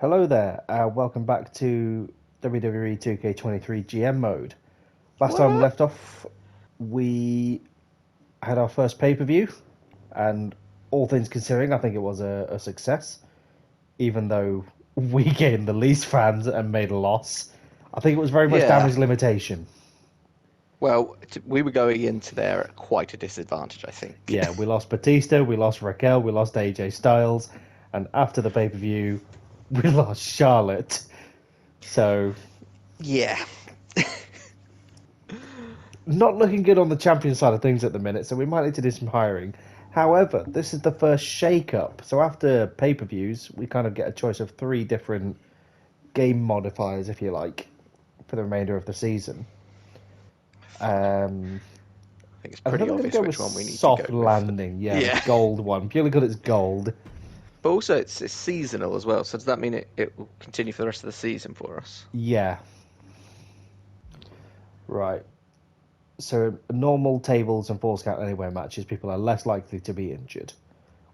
Hello there, welcome back to WWE 2K23 GM mode. Last time we left off, we had our first pay-per-view, and all things considering, I think it was a success. Even though we gained the least fans and made a loss, I think it was very much damage limitation. Well, we were going into there at quite a disadvantage, I think. Yeah, we lost Batista, we lost Raquel, we lost AJ Styles, and after the pay-per-view, we lost Charlotte. So... yeah. Not looking good on the champion side of things at the minute, so we might need to do some hiring. However, this is the first shake-up. So after pay-per-views, we kind of get a choice of 3 different game modifiers, if you like, for the remainder of the season. I think it's pretty obvious which one we need to go with. Soft landing, yeah, the gold one, purely because it's gold. But also, it's seasonal as well, so does that mean it will continue for the rest of the season for us? Yeah. Right. So normal tables and Falls Count Anywhere matches, people are less likely to be injured,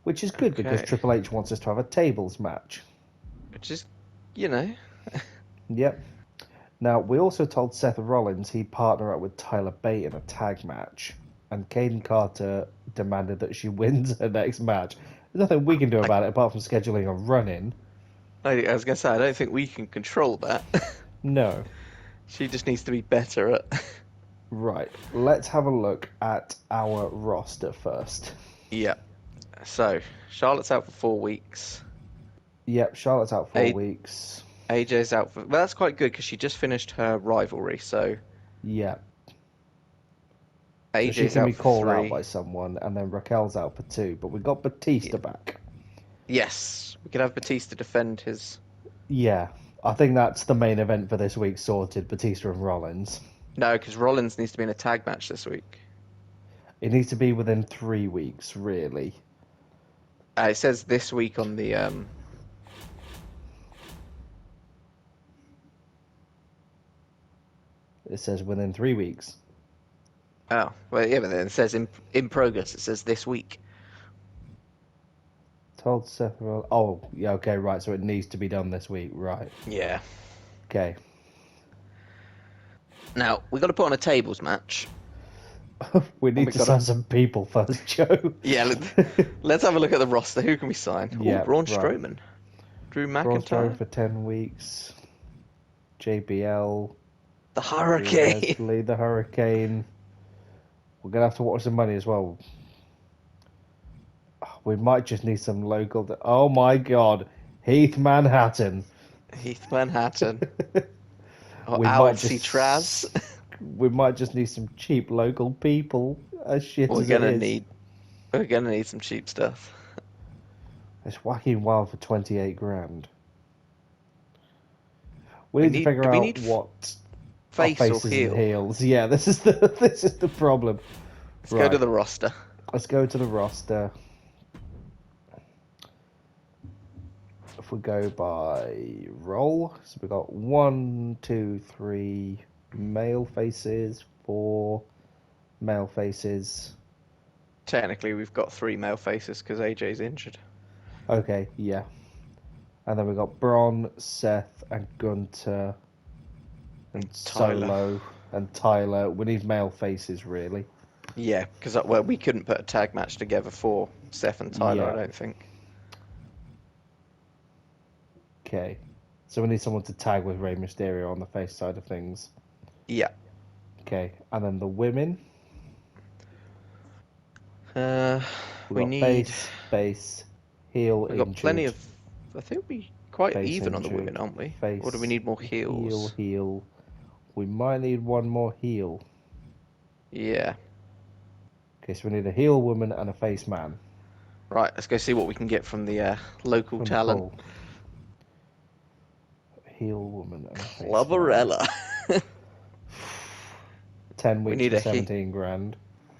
which is good because Triple H wants us to have a tables match. Which is, you know. Yep. Now, we also told Seth Rollins he'd partner up with Tyler Bate in a tag match, and Kaden Carter demanded that she wins her next match. There's nothing we can do about it apart from scheduling a run-in. I was going to say, I don't think we can control that. No. She just needs to be better at... Right, let's have a look at our roster first. Yeah. So, Charlotte's out for 4 weeks. Yep, Charlotte's out 4 weeks. AJ's out for... Well, that's quite good because she just finished her rivalry, so... Yeah. AJ's so she can out be for called 3. out by someone, and then Raquel's out for 2. But we got Batista back. Yes, we could have Batista defend his... Yeah, I think that's the main event for this week sorted, Batista and Rollins. No, because Rollins needs to be in a tag match this week. It needs to be within 3 weeks, really. It says this week on the... It says within 3 weeks. Oh, well, yeah, but then it says in progress. It says this week. Told Seth Rollins... Oh, yeah, okay, right, so it needs to be done this week, right. Yeah. Okay. Now, we got to put on a tables match. we need to sign some people first, Joe. Yeah, let's have a look at the roster. Who can we sign? Yeah, Braun Strowman. Drew McIntyre. Braun Strowman for 10 weeks. JBL. The Hurricane. Leslie, the Hurricane. We're going to have to watch some money as well. We might just need some local... Oh my god. Heath Manhattan. Heath Manhattan. Or we Traz. We might just need some cheap local people. As shit We're as gonna it is. need. We're gonna need some cheap stuff. It's Joaquin Wild for 28 grand. We need to figure out what face faces or heel. And heels. Yeah, this is the problem. Let's go to the roster. Let's go to the roster. If we go by role, so we've got 1, 2, 3 male faces, 4 male faces. Technically, we've got 3 male faces because AJ's injured. Okay, yeah. And then we've got Braun, Seth, and Gunter, and Tyler. Solo, and Tyler. We need male faces, really. Yeah, because we couldn't put a tag match together for Seth and Tyler, I don't think. Okay. So we need someone to tag with Rey Mysterio on the face side of things. Yeah. Okay. And then the women. We need base, heel, We've got injured, plenty of... I think we're quite face even on the injured, women, aren't we? face, Or do we need more heels? Heel. We might need one more heel. Yeah. Okay, so we need a heel woman and a face man. Right, let's go see what we can get from the local talent. Heel woman and a face Loverella. 10 weeks for 17 grand.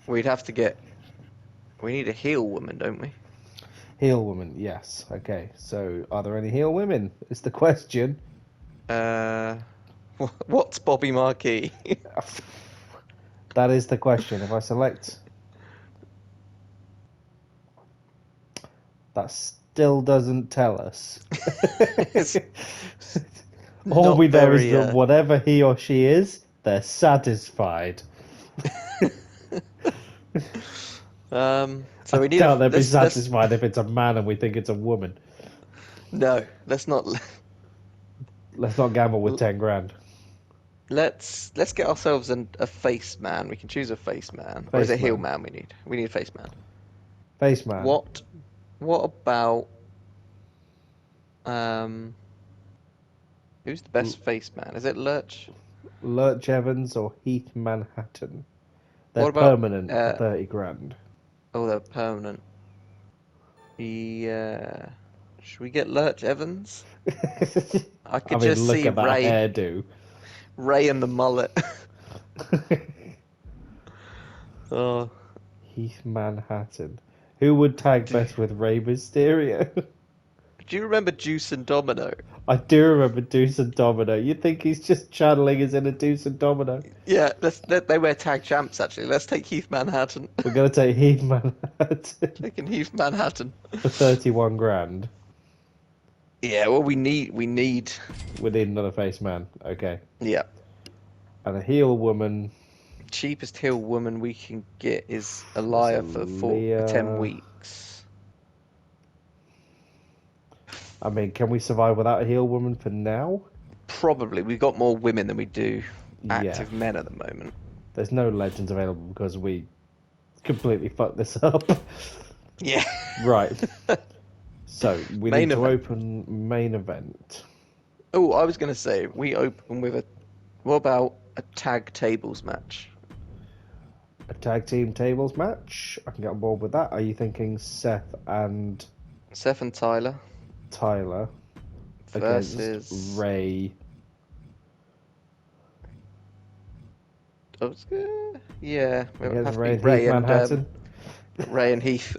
We'd have to get... We need a heel woman, don't we? Heel woman, yes. Okay, so are there any heel women? Is the question. What's Bobby Marquis? That is the question. If I select... That's still doesn't tell us. It's All not we know is very, that whatever he or she is, they're satisfied. So I we need doubt they'd be let's satisfied if it's a man and we think it's a woman. no, let's not. Let's not gamble with 10 grand. Let's get ourselves a face man. We can choose a face man, or is Face it heel man. man? We need a face man. Face man. What about um? Who's the best face man? Is it Lurch? Lurch Evans or Heath Manhattan. They're What about permanent for 30 grand. Oh, they're permanent. Yeah. Should we get Lurch Evans? I could just look see at that hairdo. Ray and the mullet. Oh. Heath Manhattan. Who would tag best with Rey Mysterio? Do you remember Juice and Domino? I do remember Deuce and Domino. You think he's just channeling his inner Deuce and Domino? Yeah, they were tag champs actually. Let's take Heath Manhattan. We're going to take Heath Manhattan. Taking Heath Manhattan. For 31 grand. Yeah, well we need We need another face man. Okay. Yeah. And a heel woman. Cheapest heel woman we can get is Aliyah for 10 weeks. I mean, can we survive without a heel woman for now? Probably. We've got more women than we do active men at the moment. There's no legends available because we completely fucked this up. Yeah. Right. So, we need to event. open main event. Oh, I was going to say, we open with what about a tag tables match? A tag team tables match? I can get on board with that. Are you thinking Seth and Tyler versus Ray? Yeah, it would have to Ray, be Ray Heath and Manhattan. Ray and Heath.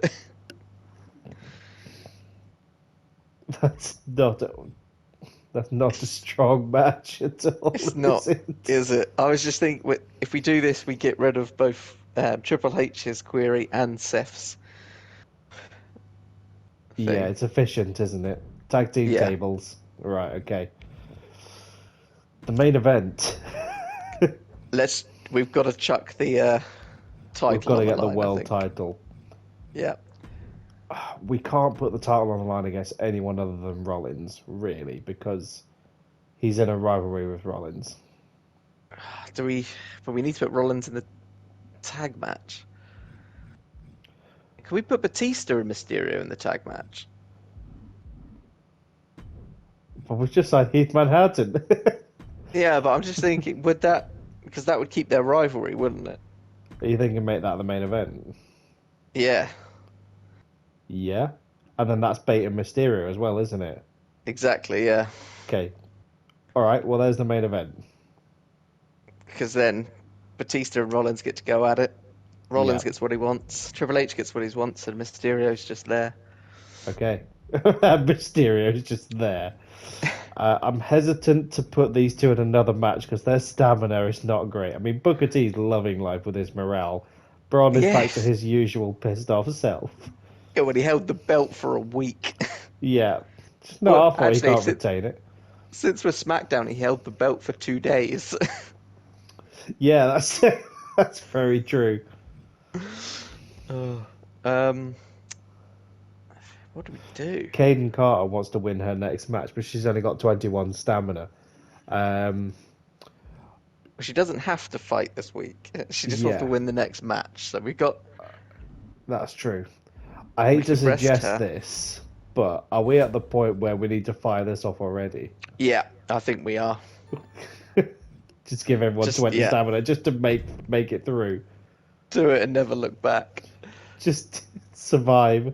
That's not a strong match at all. It's not, is it? I was just thinking, if we do this, we get rid of both Triple H's query and Seth's thing. Yeah, it's efficient, isn't it? Tag team tables. Right, okay. The main event. We've got to chuck the title. We've got to get the line, world title. Yeah. We can't put the title on the line against anyone other than Rollins, really, because he's in a rivalry with Rollins. But we need to put Rollins in the tag match. Can we put Batista and Mysterio in the tag match? But we've just signed Heath Manhattan. Yeah, but I'm just thinking, because that would keep their rivalry, wouldn't it? Are you thinking make that the main event? Yeah. Yeah? And then that's bait and Mysterio as well, isn't it? Exactly, yeah. Okay. Alright, well there's the main event. Because then Batista and Rollins get to go at it. Rollins gets what he wants. Triple H gets what he wants, and Mysterio's just there. Okay. Mysterio's just there. I'm hesitant to put these two in another match because their stamina is not great. I mean, Booker T's loving life with his morale. Braun is back to his usual pissed off self. Yeah, when he held the belt for a week. Yeah. Just not our fault he can't retain it. Since we're Smackdown, he held the belt for 2 days. Yeah, that's very true. What do we do? Kaden Carter wants to win her next match, but she's only got 21 stamina. She doesn't have to fight this week. She just wants to win the next match. So we've got... That's true. I hate to suggest this, but are we at the point where we need to fire this off already? Yeah, I think we are. Just give everyone 20 stamina just to make it through. Do it and never look back. Just survive.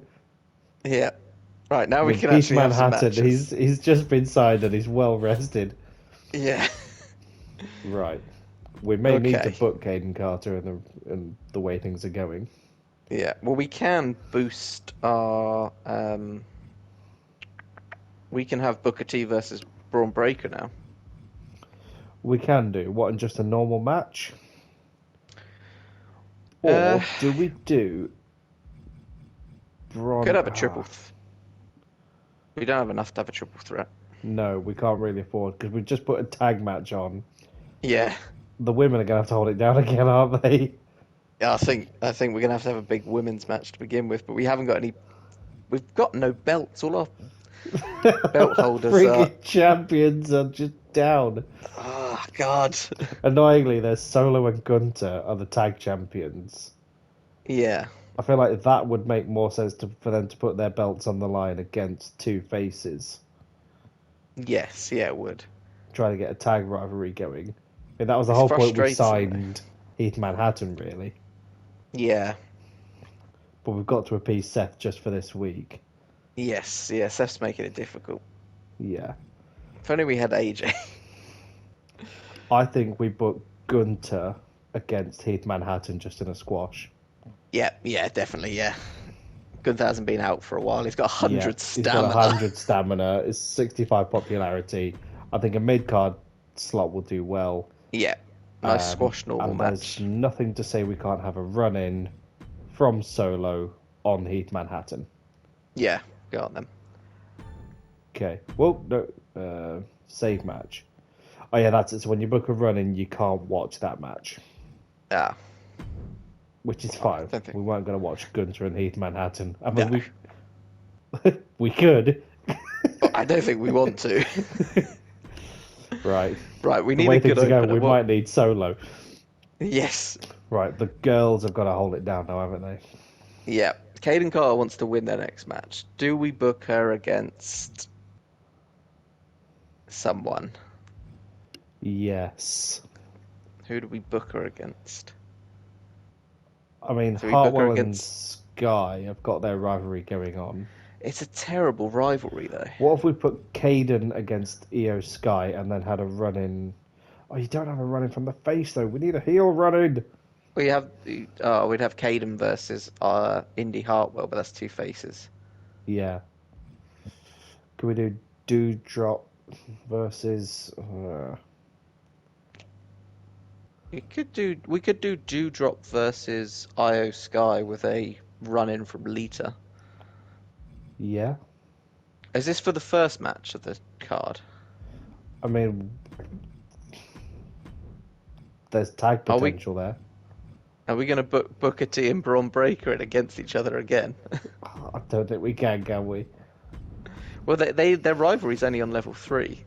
Yeah. Right, now we can actually have some Manhattan, matches. he's just been signed and he's well rested. Yeah. Right. We may need to book Kaden Carter and the way things are going. Yeah. Well, we can boost our... we can have Booker T versus Braun Breaker now. We can do. What, in just a normal match? Or do we do... Could have a triple... We don't have enough to have a triple threat. No, we can't really afford because we've just put a tag match on. Yeah. The women are gonna have to hold it down again, aren't they? Yeah, I think we're gonna have to have a big women's match to begin with, but we haven't got any. We've got no belts. All our belt holders are. Freaking champions are just down. Oh God. Annoyingly, there's Solo and Gunter are the tag champions. Yeah. I feel like that would make more sense for them to put their belts on the line against two faces. Yes. Yeah, it would. Try to get a tag rivalry going. I mean, that was the It's whole point we frustrating, signed Heath Manhattan, really. Yeah. But we've got to appease Seth just for this week. Yes. Yeah. Seth's making it difficult. Yeah. If only we had AJ. I think we book Gunter against Heath Manhattan just in a squash. Yeah. Yeah. Definitely. Yeah. Gunther hasn't been out for a while. He's got 100 stamina. He's got 100 stamina. It's 65 popularity. I think a mid-card slot will do well. Yeah. Nice squash normal match. There's nothing to say we can't have a run-in from Solo on Heath Manhattan. Yeah. Go on then. Okay. Well, no. Save match. Oh, yeah, that's it. So when you book a run-in, you can't watch that match. Ah. Which is fine. We weren't going to watch Gunter and Heath Manhattan. I mean, we could. But I don't think we want to. Right. Right, we need the way a good things are going, opener. we might need Solo. Yes. Right, the girls have got to hold it down now, haven't they? Yeah. Kaden Carter wants to win their next match. Do we book her against someone? Yes. Who do we book her against? I mean, Do we book her Hartwell and against... Sky have got their rivalry going on. It's a terrible rivalry, though. What if we put Caden against Io Sky and then had a run-in? Oh, you don't have a run-in from the face, though. We need a heel run-in. We'd have Caden versus Indy Hartwell, but that's two faces. Yeah. Can we do Dewdrop versus... We could do Dewdrop versus Io Sky with a run-in from Lita. Yeah. Is this for the first match of the card? I mean, there's tag potential there. Are we going to book Booker T and Braun Breaker in against each other again? I don't think we can we? Well, their rivalry's only on level 3.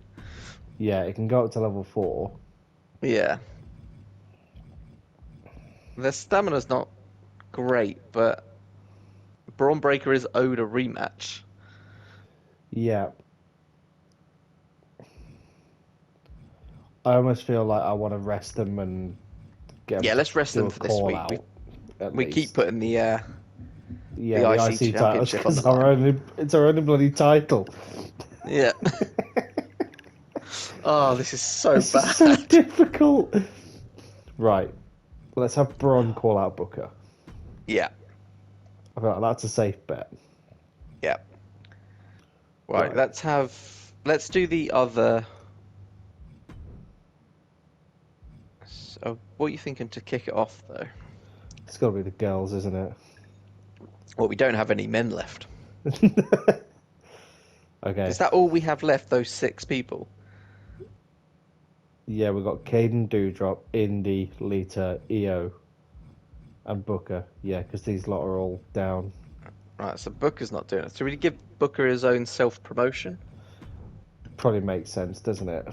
Yeah, it can go up to level 4. Yeah. Their stamina's not great, but Braun Breaker is owed a rematch. Yeah. I almost feel like I want to rest them and get. Yeah, let's rest them for this week. We keep putting the IC titles Championship on because the line. it's our only bloody title. Yeah. Oh, this is so This bad. is so difficult. Right. Let's have Braun call out Booker. Yeah. I feel like that's a safe bet. Yeah. Right. Let's do the other. So, what are you thinking to kick it off, though? It's got to be the girls, isn't it? Well, we don't have any men left. Okay. Is that all we have left? Those 6 people. Yeah, we've got Caden, Dewdrop, Indy, Lita, Io, and Booker. Yeah, because these lot are all down. Right, so Booker's not doing it. So we give Booker his own self-promotion? Probably makes sense, doesn't it?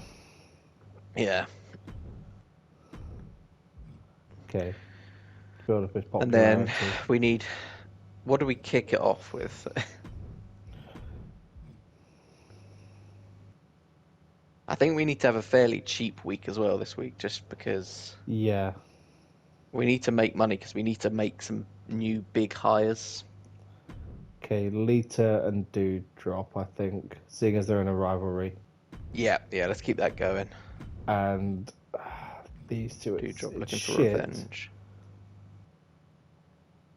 Yeah. Okay. Build up his And popularity. then we need... What do we kick it off with? I think we need to have a fairly cheap week as well this week, just because Yeah. we need to make money, because we need to make some new big hires. Okay, Lita and Dewdrop, I think, seeing as they're in a rivalry. Yeah, let's keep that going. And these two, Dewdrop looking it's for shit. revenge.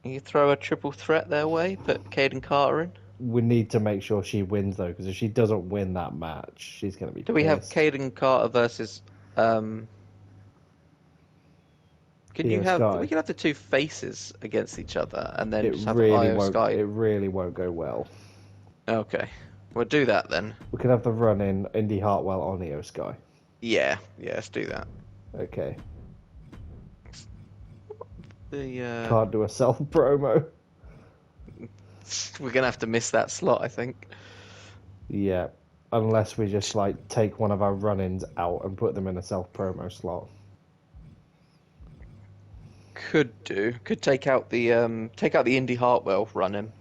You throw a triple threat their way, put Caden Carter in. We need to make sure she wins, though, because if she doesn't win that match, she's going to be Do we have pissed. Caden Carter versus... Can you Io have... Sky. We can have the two faces against each other, and then It just have really Io won't. Sky. It really won't go well. Okay. We'll do that then. We could have the run in Indy Hartwell on Io Sky. Yeah, let's do that. Okay. Can't do a self promo. We're gonna have to miss that slot, I think. Yeah, unless we just like take one of our run-ins out and put them in a self promo slot. Could take out the Indy Hartwell run-in.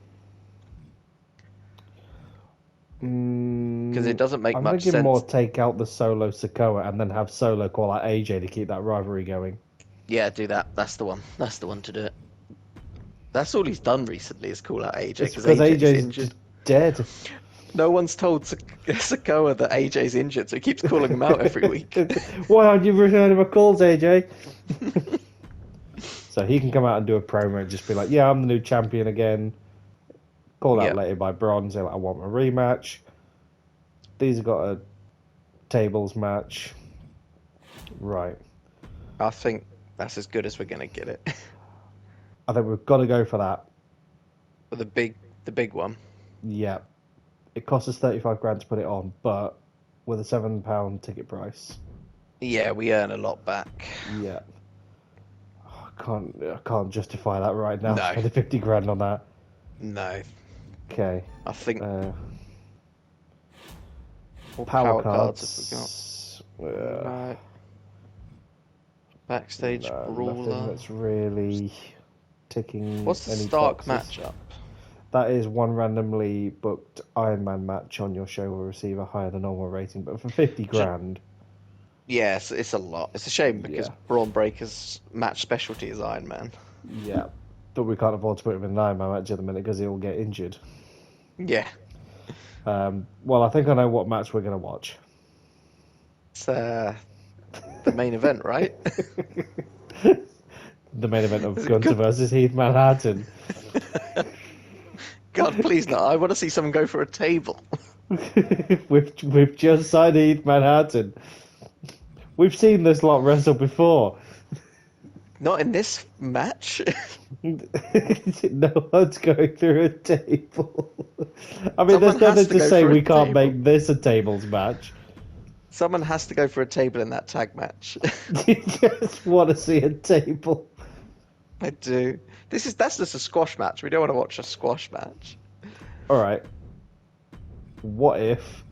Because it doesn't make much sense. I'm thinking more take out the Solo Sikoa and then have Solo call out AJ to keep that rivalry going. Yeah, do that. That's the one. That's the one to do it. That's all he's done recently is call out AJ because AJ's injured. Dead. No one's told Sikoa that AJ's injured, so he keeps calling him out every week. Why aren't you returning my calls, AJ? So he can come out and do a promo and just be like, yeah, I'm the new champion again. Called out later by Braun, say, like, I want a rematch. These have got a tables match. Right. I think that's as good as we're going to get it. I think we've got to go for that. For the big one. Yeah. It costs us 35 grand to put it on, but with a £7 ticket price. Yeah, we earn a lot back. Yeah. I can't justify that right now. No. Spend 50 grand on that. No. Okay. I think. What power cards have we got? Right. Backstage brawler. Nothing that's really ticking. What's the any Stark boxes. matchup? That is one randomly booked Iron Man match on your show will receive a higher than normal rating, but for 50 grand. Yes, it's a lot. It's a shame because Braun Breaker's match specialty is Iron Man. Yeah, but we can't afford to put him in an Iron Man match at the minute because he'll get injured. Yeah. Well, I think I know what match we're going to watch. It's the main event, right? The main event of Gunther versus Heath Manhattan. God, please not. I want to see someone go for a table. We've just signed Heath Manhattan. We've seen this lot wrestle before. Not in this match. No one's going through a table. I mean, there's nothing to say we can't make this a tables match. Someone has to go for a table in that tag match. You just want to see a table. I do. That's just a squash match. We don't want to watch a squash match. Alright. What if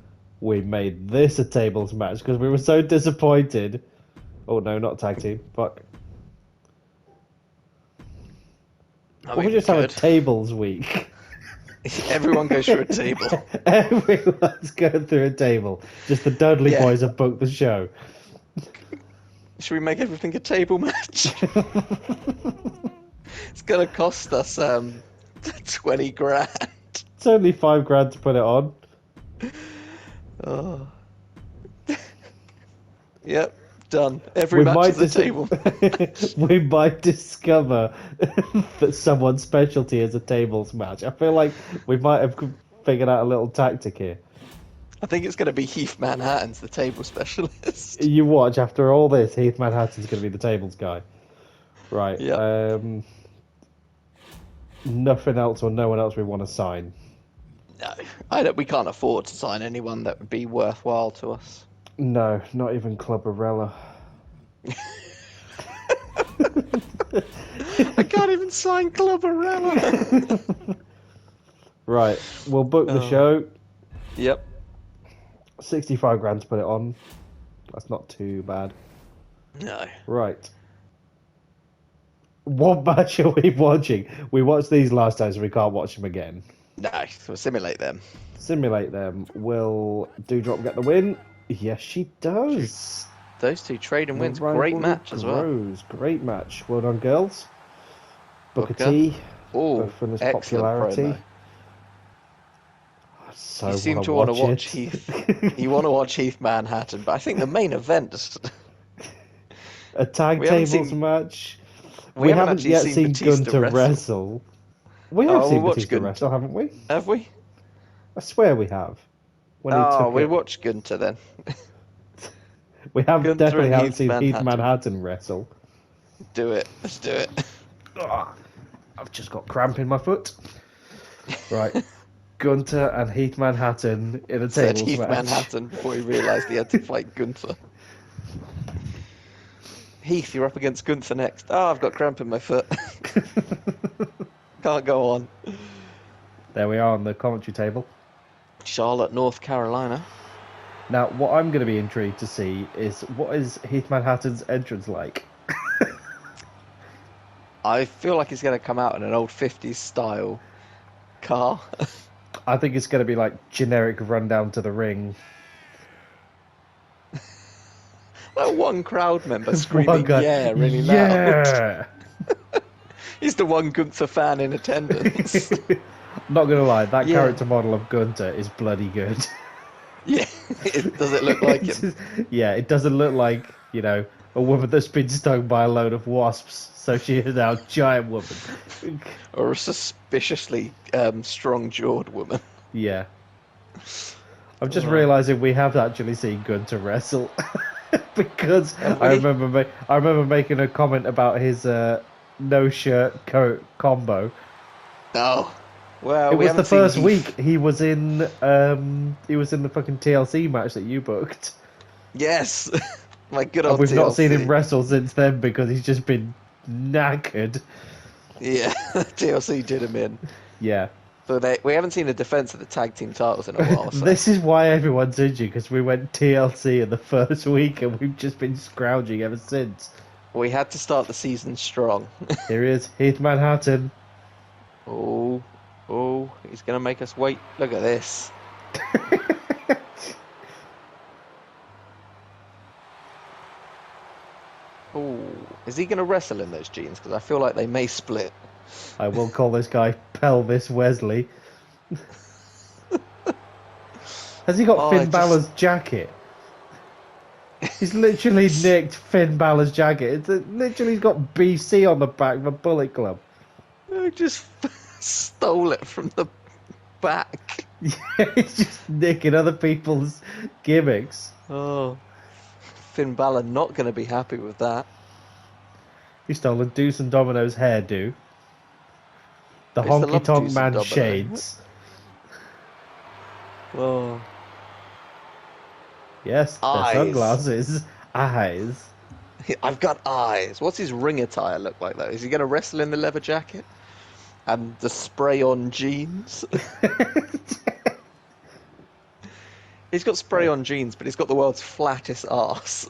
we made this a tables match? Because we were so disappointed. Oh no, not tag team. Fuck. I mean, we just have a tables week. Everyone goes through a table. Everyone's going through a table. Just the Dudley boys have booked the show. Should we make everything a table match? It's gonna cost us 20 grand. It's only 5 grand to put it on. Oh. Yep, done. Every match is a table. We might discover that someone's specialty is a tables match. I feel like we might have figured out a little tactic here. I think it's going to be Heath Manhattan's the table specialist. You watch, after all this, Heath Manhattan's going to be the tables guy. Right. Yep. Nothing else or no one else we want to sign. No. We can't afford to sign anyone that would be worthwhile to us. No, not even Club Arella. I can't even sign Club Arella. Right. We'll book the show. Yep. 65 grand to put it on. That's not too bad. No. Right. What match are we watching? We watched these last time, so we can't watch them again. No, we'll simulate them. Simulate them. Will Doudrop get the win? Yes, she does. Those two trade and wins. Great match as well. Great match. Well done, girls. Booker T. Oh, for his popularity. Promo. So you seem to want to watch Heath. You want to watch Heath Manhattan, but I think the main event. A tag tables match. We haven't yet seen Gunther wrestle. We have seen Batista wrestle, haven't we? Have we? I swear we have. We watched Gunther then. We have definitely haven't seen Heath Manhattan wrestle. Do it. Let's do it. Oh, I've just got cramp in my foot. Right. Gunther and Heath Manhattan in a Said tables Heath match. Manhattan before he realised he had to fight Gunther. Heath, you're up against Gunther next. Oh, I've got cramp in my foot. Can't go on. There we are on the commentary table. Charlotte, North Carolina. Now, what I'm going to be intrigued to see is what is Heath Manhattan's entrance like? I feel like he's going to come out in an old 50s style car. I think it's going to be like generic rundown to the ring. That one crowd member screaming, guy, yeah, really yeah! loud. He's the one Gunther fan in attendance. Not going to lie, that Yeah. character model of Gunther is bloody good. Yeah, does it look like him? Yeah, it doesn't look like, you know, a woman that's been stung by a load of wasps, so she is now a giant woman. Or a suspiciously strong-jawed woman. Yeah. I'm just realising we have actually seen Gunther wrestle. Because I remember making a comment about his no-shirt coat combo. Oh. Well, It we was the haven't seen first Heath. week he was in the fucking TLC match that you booked. Yes. My good And old we've not seen TLC. him wrestle since then because he's just been knackered. Yeah, TLC did him in. Yeah. But we haven't seen a defense of the tag team titles in a while. So. This is why everyone's injured, because we went TLC in the first week and we've just been scrounging ever since. We had to start the season strong. Here he is, Heath Manhattan. Oh, he's going to make us wait. Look at this. Oh, is he going to wrestle in those jeans? Because I feel like they may split. I will call this guy Pelvis Wesley. Has he got Finn Balor's jacket? He's literally nicked Finn Balor's jacket. Literally, he's got BC on the back of a Bullet Club. I just stole it from the back. Yeah, he's just nicking other people's gimmicks. Oh, Finn Balor not going to be happy with that. He stole a Deuce and Domino's hairdo. The It's the honky love tonk Deuce and man Domino. shades. Oh, Yes, the Eyes. sunglasses. Eyes. I've got eyes. What's his ring attire look like, though? Is he going to wrestle in the leather jacket? And the spray-on jeans? He's got spray-on jeans, but he's got the world's flattest arse.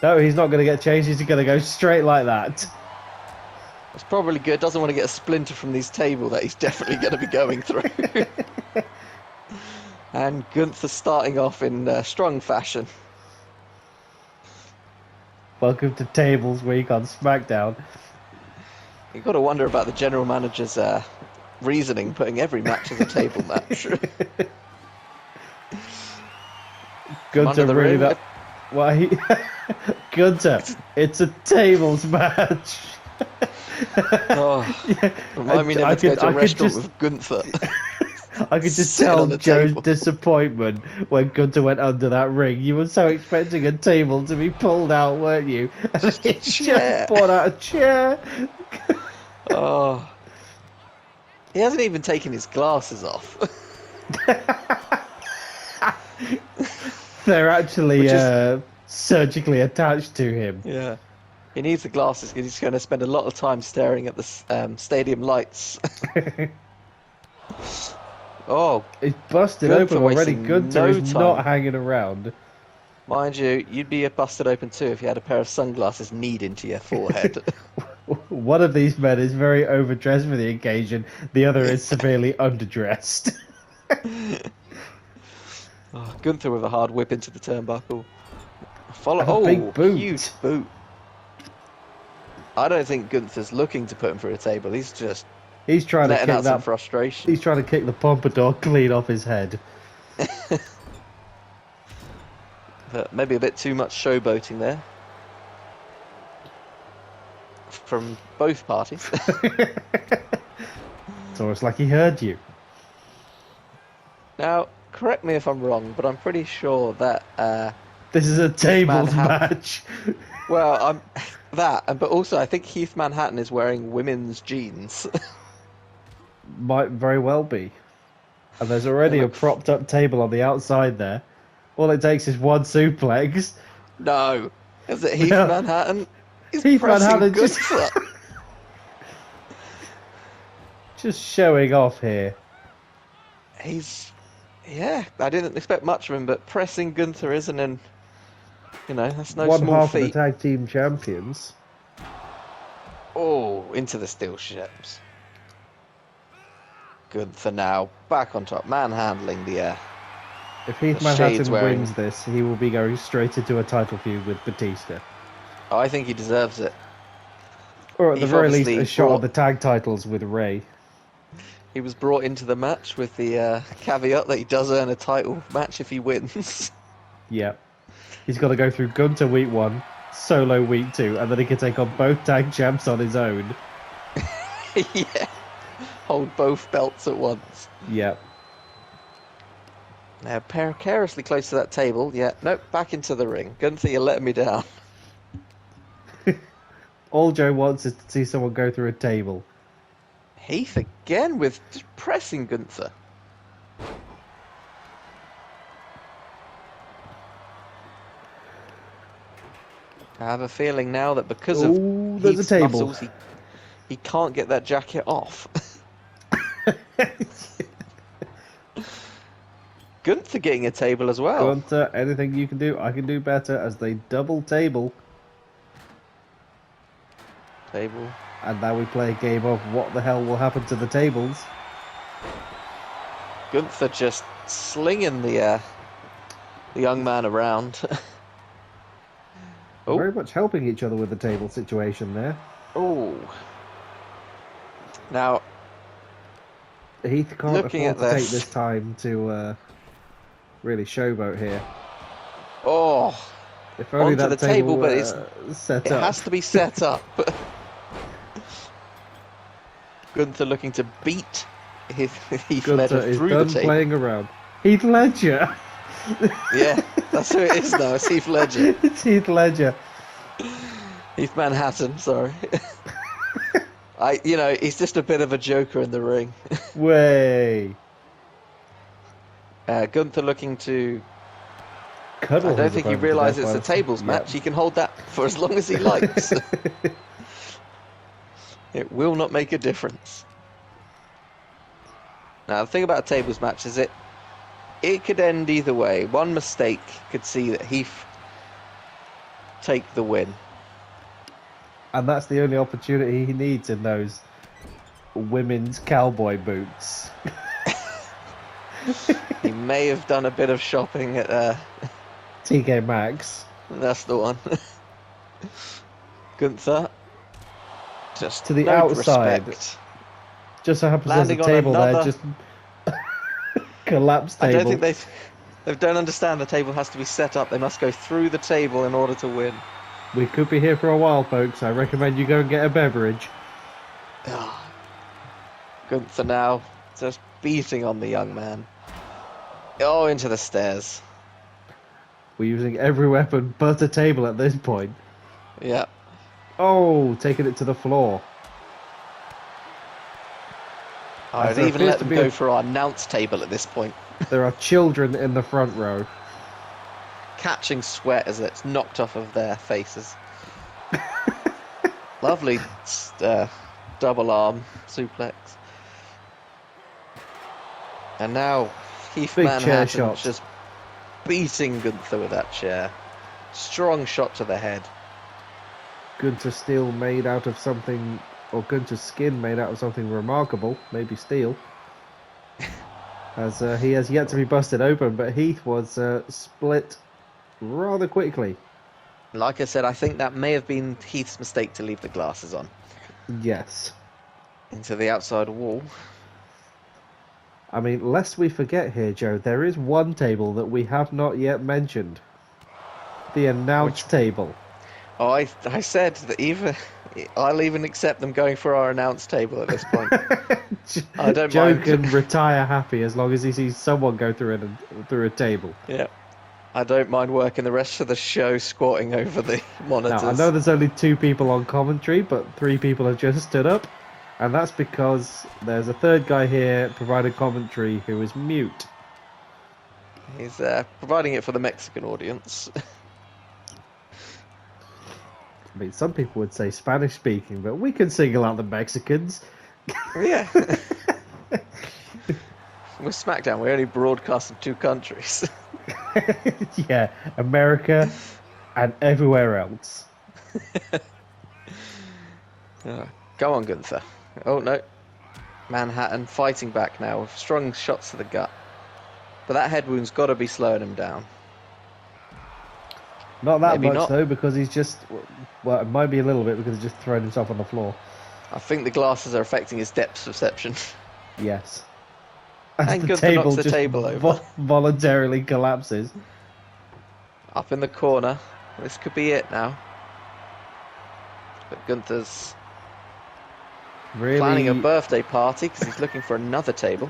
No, he's not going to get changed. He's going to go straight like that. It's probably good. Doesn't want to get a splinter from this table that he's definitely going to be going through. And Gunther starting off in strong fashion. Welcome to Tables Week on Smackdown. You've got to wonder about the general manager's reasoning, putting every match as a table match. Gunther the really ring. not. Why? Gunther, it's a tables match. Oh, Yeah, remind me never to go to a I could restaurant just- with Gunther. I could just Sit tell on the Joe's table. disappointment when Gunther went under that ring. You were so expecting a table to be pulled out, weren't you? And Just a he chair. just brought out a chair. Oh, he hasn't even taken his glasses off. They're actually Which is- surgically attached to him. Yeah, he needs the glasses because he's going to spend a lot of time staring at the stadium lights. Oh, It's busted Gunther open already. wasting Gunther no is time. not hanging around. mind you, you'd be busted open too if you had a pair of sunglasses kneed into your forehead. One of these men is very overdressed for the occasion. The other is severely underdressed. Oh, Gunther with a hard whip into the turnbuckle. Follow. And a Oh, big boot. huge boot. I don't think Gunther's looking to put him through a table. He's just He's trying to letting kick out some that. frustration. He's trying to kick the pompadour clean off his head. But maybe a bit too much showboating there from both parties. It's almost like he heard you. Now, correct me if I'm wrong, but I'm pretty sure that This is a tables Manhattan. match. well, I'm but also I think Heath Manhattan is wearing women's jeans. Might very well be. And there's already a propped up table on the outside there. All it takes is one suplex. No. Is it Heath Yeah. Manhattan? He's Heath pressing Manhattan Gunther. just showing off here. Yeah, I didn't expect much of him, but pressing Gunther isn't that's no One small half feat. of the tag team champions. Oh, into the steel ships. Gunther now back on top, manhandling the air. If Heath Manhattan wins this, he will be going straight into a title feud with Batista. Oh, I think he deserves it. Or at the very least, a shot at the tag titles with Ray. He was brought into the match with the caveat that he does earn a title match if he wins. Yeah. He's got to go through Gunther week 1, Solo week 2, and then he can take on both tag champs on his own. Yeah. Hold both belts at once. Yeah. Now, precariously close to that table. Yeah, nope, back into the ring. Gunther, you're letting me down. All Joe wants is to see someone go through a table. Heath again with just pressing Gunther. I have a feeling now that because of Heath's muscles, he can't get that jacket off. Gunther getting a table as well. Gunther, anything you can do, I can do better as they double table. Table. And now we play a game of what the hell will happen to the tables. Gunther just slinging the young man around. Oh. Very much helping each other with the table situation there. Oh. Now, Heath can't afford to take this time to really showboat here. Oh. If only onto that the table, but it has to be set up. Gunther looking to beat Heath Ledger through the table. Playing around. Heath Ledger. Yeah, that's who it is now. It's Heath Ledger. It's Heath Ledger. Heath Manhattan, sorry. He's just a bit of a joker in the ring. Way. Gunther looking to cuddle. I don't think he realises it's a tables match. He can hold that for as long as he likes. It will not make a difference. Now, the thing about a tables match is it could end either way. One mistake could see that Heath take the win. And that's the only opportunity he needs in those women's cowboy boots. He may have done a bit of shopping at TK Maxx. That's the one. Gunther. Just to the outside. Respect. Just so happens there's a table there, just collapsed table. I don't think they don't understand the table has to be set up. They must go through the table in order to win. We could be here for a while, folks. I recommend you go and get a beverage. Gunther now just beating on the young man. Oh, into the stairs. We're using every weapon but a table at this point. Yeah. Oh, taking it to the floor. I'd even let them go for our announce table at this point. There are children in the front row. Catching sweat as it's knocked off of their faces. Lovely double arm suplex. And now Heath Manhattan just beating Gunther with that chair. Strong shot to the head. Gunther steel made out of something, or Gunther's skin made out of something remarkable, maybe steel. As he has yet to be busted open, but Heath was split rather quickly. Like I said, I think that may have been Heath's mistake to leave the glasses on. Yes. Into the outside wall. I mean, lest we forget here, Joe, there is one table that we have not yet mentioned. The announce table. Oh, I said that I'll even accept them going for our announce table at this point. I don't Joe mind. can retire happy as long as he sees someone go through a table. Yeah. I don't mind working the rest of the show squatting over the monitors. Now, I know there's only 2 people on commentary, but 3 people have just stood up. And that's because there's a third guy here providing commentary who is mute. He's providing it for the Mexican audience. I mean, some people would say Spanish speaking, but we can single out the Mexicans. Yeah. With Smackdown, we only broadcast in 2 countries. Yeah, America and everywhere else. Go on, Gunther. Oh, no. Manhattan fighting back now with strong shots to the gut. But that head wound's got to be slowing him down. Not that Maybe much, not. though, because he's just... Well, it might be a little bit because he's just thrown himself on the floor. I think the glasses are affecting his depth perception. Yes. And Gunther knocks the table over. Voluntarily collapses. Up in the corner. This could be it now. But Gunther's Really? planning a birthday party because he's looking for another table.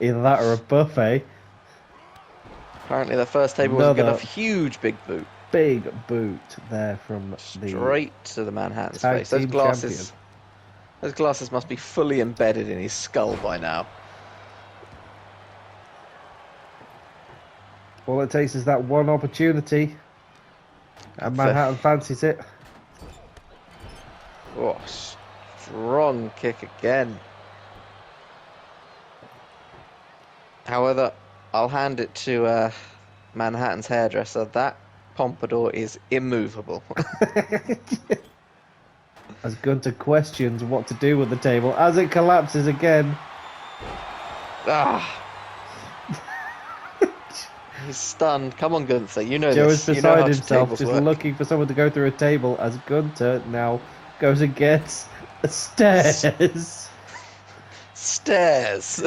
Either that or a buffet. Apparently the first table wasn't good enough. Huge big boot. Big boot there from the... Straight to the Manhattan's tag face. Those team glasses... champion. Those glasses must be fully embedded in his skull by now. All it takes is that one opportunity. And Manhattan fancies it. Oh, strong kick again. However, I'll hand it to Manhattan's hairdresser. That pompadour is immovable. As Gunther questions what to do with the table as it collapses again. Ah. He's stunned. Come on, Gunther. You know Joe this. is You know beside how himself, tables just work. looking for someone to go through a table as Gunther now goes against the stairs. Stairs.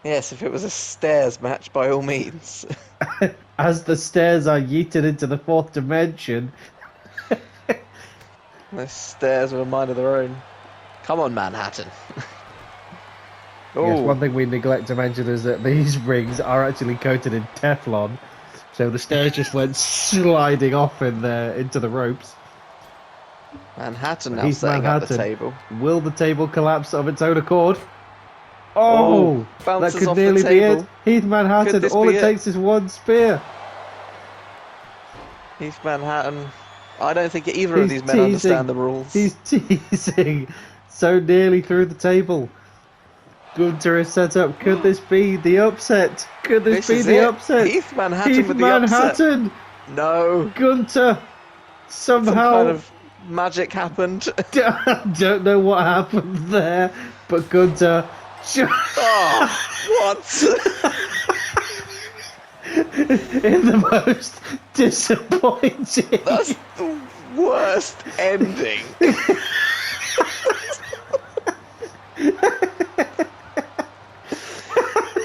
Yes, if it was a stairs match, by all means. As the stairs are yeeted into the 4th dimension. Those stairs with a mind of their own. Come on, Manhattan. Yes, Ooh. one thing we neglect to mention is that these rings are actually coated in Teflon. So the stairs just went sliding off into the ropes. Manhattan now He's setting up the Manhattan. table. Will the table collapse of its own accord? Oh, that bounces could off nearly the be table. it. Heath Manhattan, Could this all be it it? takes is one spear. Heath Manhattan. I don't think either of He's these men understand the rules. He's teasing so nearly through the table. Gunther is set up. Could this be the upset? Could this be is the it. upset? Heath Manhattan Heath with the upset. Manhattan. No. Gunther Some somehow kind of magic happened. don't know what happened there, but Gunther Oh, what? in the most disappointing. That's the worst ending.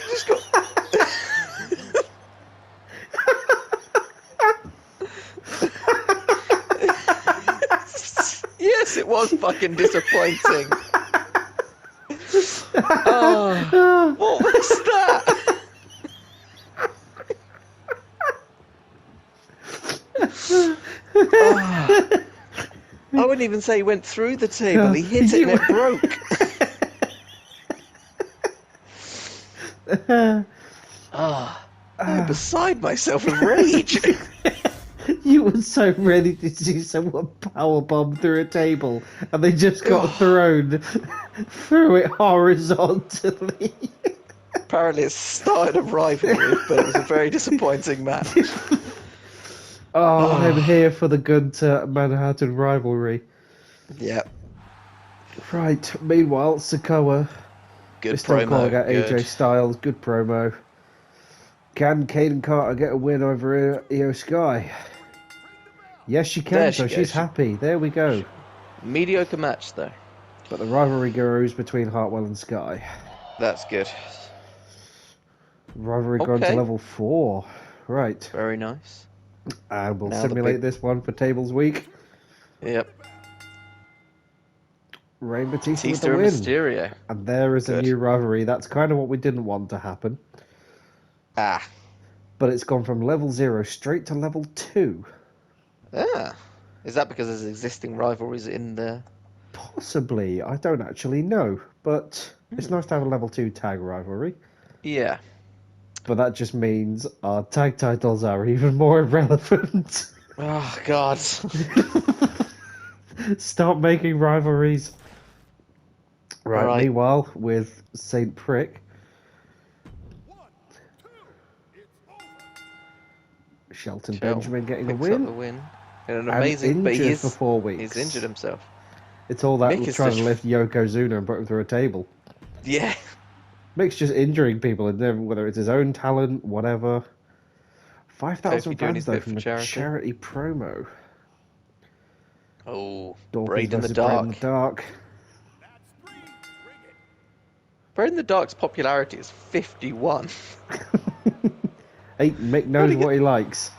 Just got... Yes, it was fucking disappointing. Oh, what was that? Oh. I wouldn't even say he went through the table. He hit it and it broke. I'm beside myself with rage. You were so ready to see someone powerbomb through a table, and they just got thrown through it horizontally. Apparently it started a rivalry, but it was a very disappointing match. I'm here for the Gunther Manhattan rivalry. Yep. Right, meanwhile, Sikoa Good is still promo. calling out Good. AJ Styles. Good promo. Can Caden Carter get a win over Io Sky? Yes, she can, There she so goes. she's happy. There we go. Mediocre match, though. But the rivalry grows between Hartwell and Sky. That's good. Rivalry gone to Okay. level 4. Right. Very nice. And we'll Now the simulate big- this one for Tables Week. Yep. Rey Batista with Batista the and win. Mysterio. And there is a Good. new rivalry. That's kind of what we didn't want to happen. Ah. But it's gone from level 0 straight to level 2. Ah, is that because there's existing rivalries in the? Possibly, I don't actually know, but it's nice to have a level 2 tag rivalry. Yeah. But that just means our tag titles are even more irrelevant. Oh God. Stop making rivalries. Right, meanwhile, with Saint Prick, Shelton Benjamin getting a picks up the win. win. In an And amazing, but injured for 4 weeks. he's injured himself. It's all that Mick is trying just- to lift Yokozuna and put him through a table. Yeah. Mick's just injuring people, and whether it's his own talent, whatever. 5,000 Kofi doing fans his though bit from for the charity. promo. Oh, Dawkins Braid in the versus Braid in Dark. the Dark. Braid in the Dark's popularity is 51. Hey, Mick knows what he likes.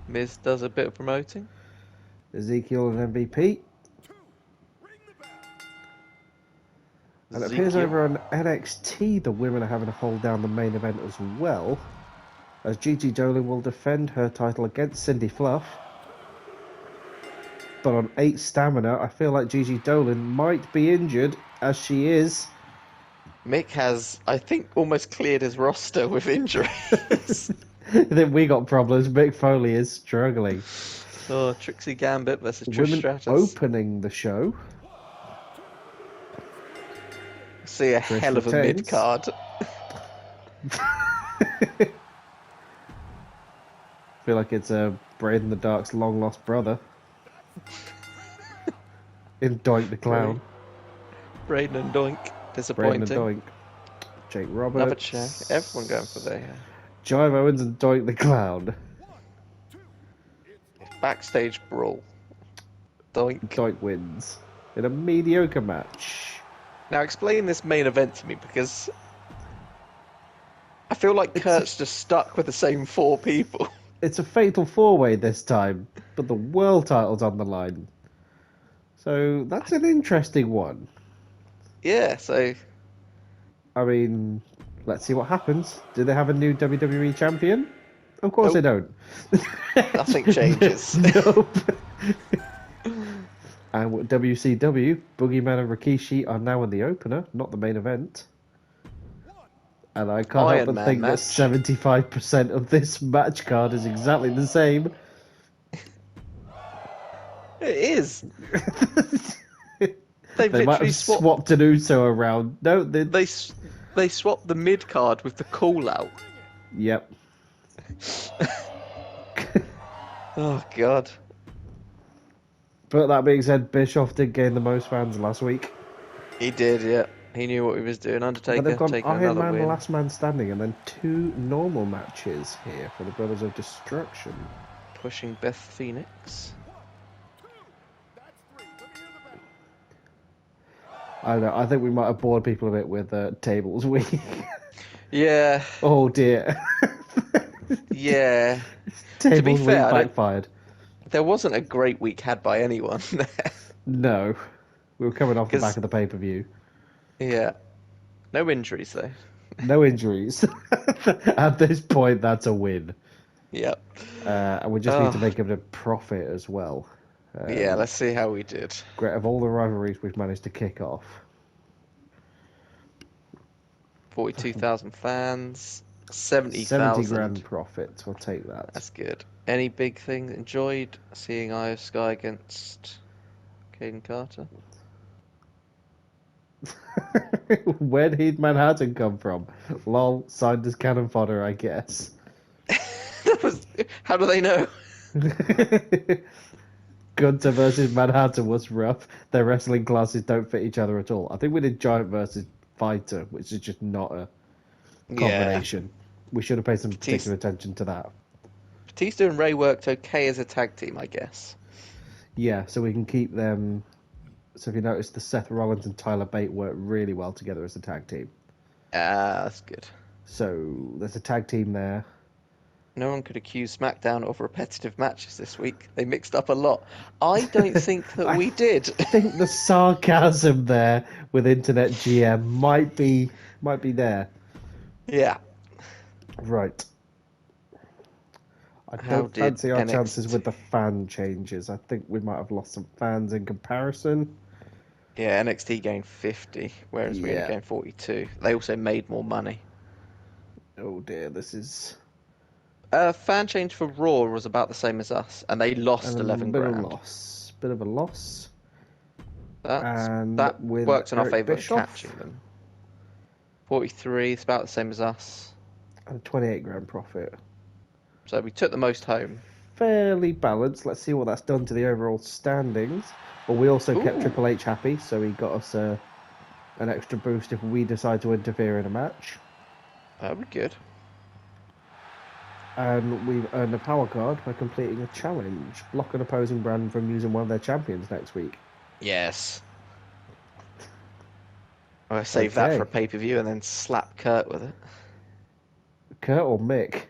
Miz does a bit of promoting. Ezekiel and MVP. And it appears over on NXT, the women are having to hold down the main event as well, as Gigi Dolan will defend her title against Cindy Fluff. But on 8 stamina, I feel like Gigi Dolan might be injured, as she is. Mick has, I think, almost cleared his roster with injuries. Then we got problems. Mick Foley is struggling. Oh, Trixie Gambit versus Trish Women Stratus. opening the show. See a Trish hell of a retains. mid card. Feel like it's Braid in the Dark's long lost brother. In Doink the Clown. Braden and Doink. Braden Disappointing. and Doink. Jake Roberts. Another check. Everyone going for their Jive Owens and Doink the Clown. backstage brawl. Doink. Doink wins in a mediocre match. Now explain this main event to me, because I feel like Kurt's just stuck with the same 4 people. It's a fatal 4-way this time, but the world title's on the line. So that's an interesting one. Yeah, so I mean, let's see what happens. Do they have a new WWE champion? Of course they don't. nothing changes. Nope. And with WCW, Boogeyman and Rikishi are now in the opener, not the main event. And I can't Iron help but Man think match. that 75% of this match card is exactly the same. It is. They They might literally have swapped. swapped an Uso around. No, they... They swapped the mid card with the call out. Yep. Oh God. But that being said, Bischoff did gain the most fans last week. He did, yeah. He knew what he was doing. Undertaker But they've gone taking Iron another Man, win. Last Man Standing, and then 2 normal matches here for the Brothers of Destruction. Pushing Beth Phoenix. I don't know, I think we might have bored people a bit with Tables Week. Yeah, Oh dear. yeah. Tables be Week fair, I don't- backfired. There wasn't a great week had by anyone there. No. We were coming off the 'Cause- back of the pay-per-view. Yeah. No injuries though. No injuries. At this point, that's a win. Yep. And we just need to make it a profit as well. Yeah, let's see how we did. Great, of all the rivalries we've managed to kick off. 42,000 fans. 70 70,000. grand profit. We'll take that. That's good. Any big thing enjoyed? Seeing Io Sky against Caden Carter? Where did Manhattan come from? Lol, signed as cannon fodder, I guess. How do they know? Gunter versus Manhattan was rough. Their wrestling classes don't fit each other at all. I think we did Giant versus Fighter, which is just not a combination. We should have paid some particular attention to that. Batista and Ray worked okay as a tag team, I guess. Yeah, so we can keep them. So if you notice, the Seth Rollins and Tyler Bate work really well together as a tag team. Ah, that's good. So there's a tag team there. No one could accuse Smackdown of repetitive matches this week. They mixed up a lot. I don't think that we did. I think the sarcasm there with Internet GM might be there. Yeah. Right. I How don't did fancy our NXT chances with the fan changes. I think we might have lost some fans in comparison. Yeah, NXT gained 50, whereas we only Yeah. gained 42. They also made more money. Oh dear, this is Fan change for Raw was about the same as us, and they lost a 11 bit of grand. loss. Bit of a loss. That's, And that with works in our Eric favour than Bischoff, catching them. 43, it's about the same as us. and a 28 grand profit. So we took the most home. Fairly balanced. Let's see what that's done to the overall standings. But we also kept Ooh. Triple H happy, so he got us an extra boost if we decide to interfere in a match. That'd be good. And we've earned a power card by completing a challenge. Block an opposing brand from using one of their champions next week. Yes. I'll save that for a pay-per-view and then slap Kurt with it. Kurt or Mick?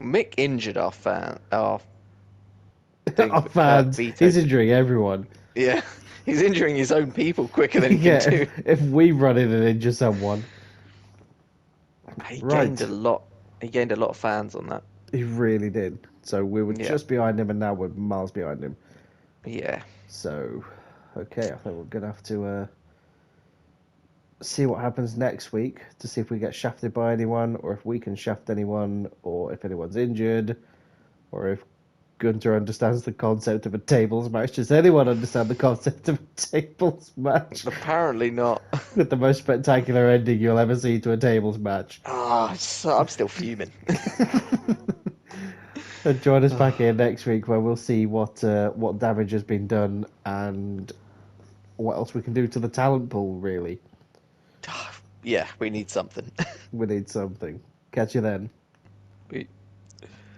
Mick injured our fan. Our fans. He's injuring everyone. Yeah, he's injuring his own people quicker than he can do. If we run in and injure someone. He gained a lot. He gained a lot of fans on that. He really did. So we were just behind him, and now we're miles behind him. Yeah. So, okay, I think we're gonna have to see what happens next week to see if we get shafted by anyone, or if we can shaft anyone, or if anyone's injured, or if Gunter understands the concept of a tables match. Does anyone understand the concept of a tables match? Apparently not. With the most spectacular ending you'll ever see to a tables match. Oh, I'm still fuming. And join us back here next week where we'll see what damage has been done and what else we can do to the talent pool, really. Yeah, we need something. We need something. Catch you then.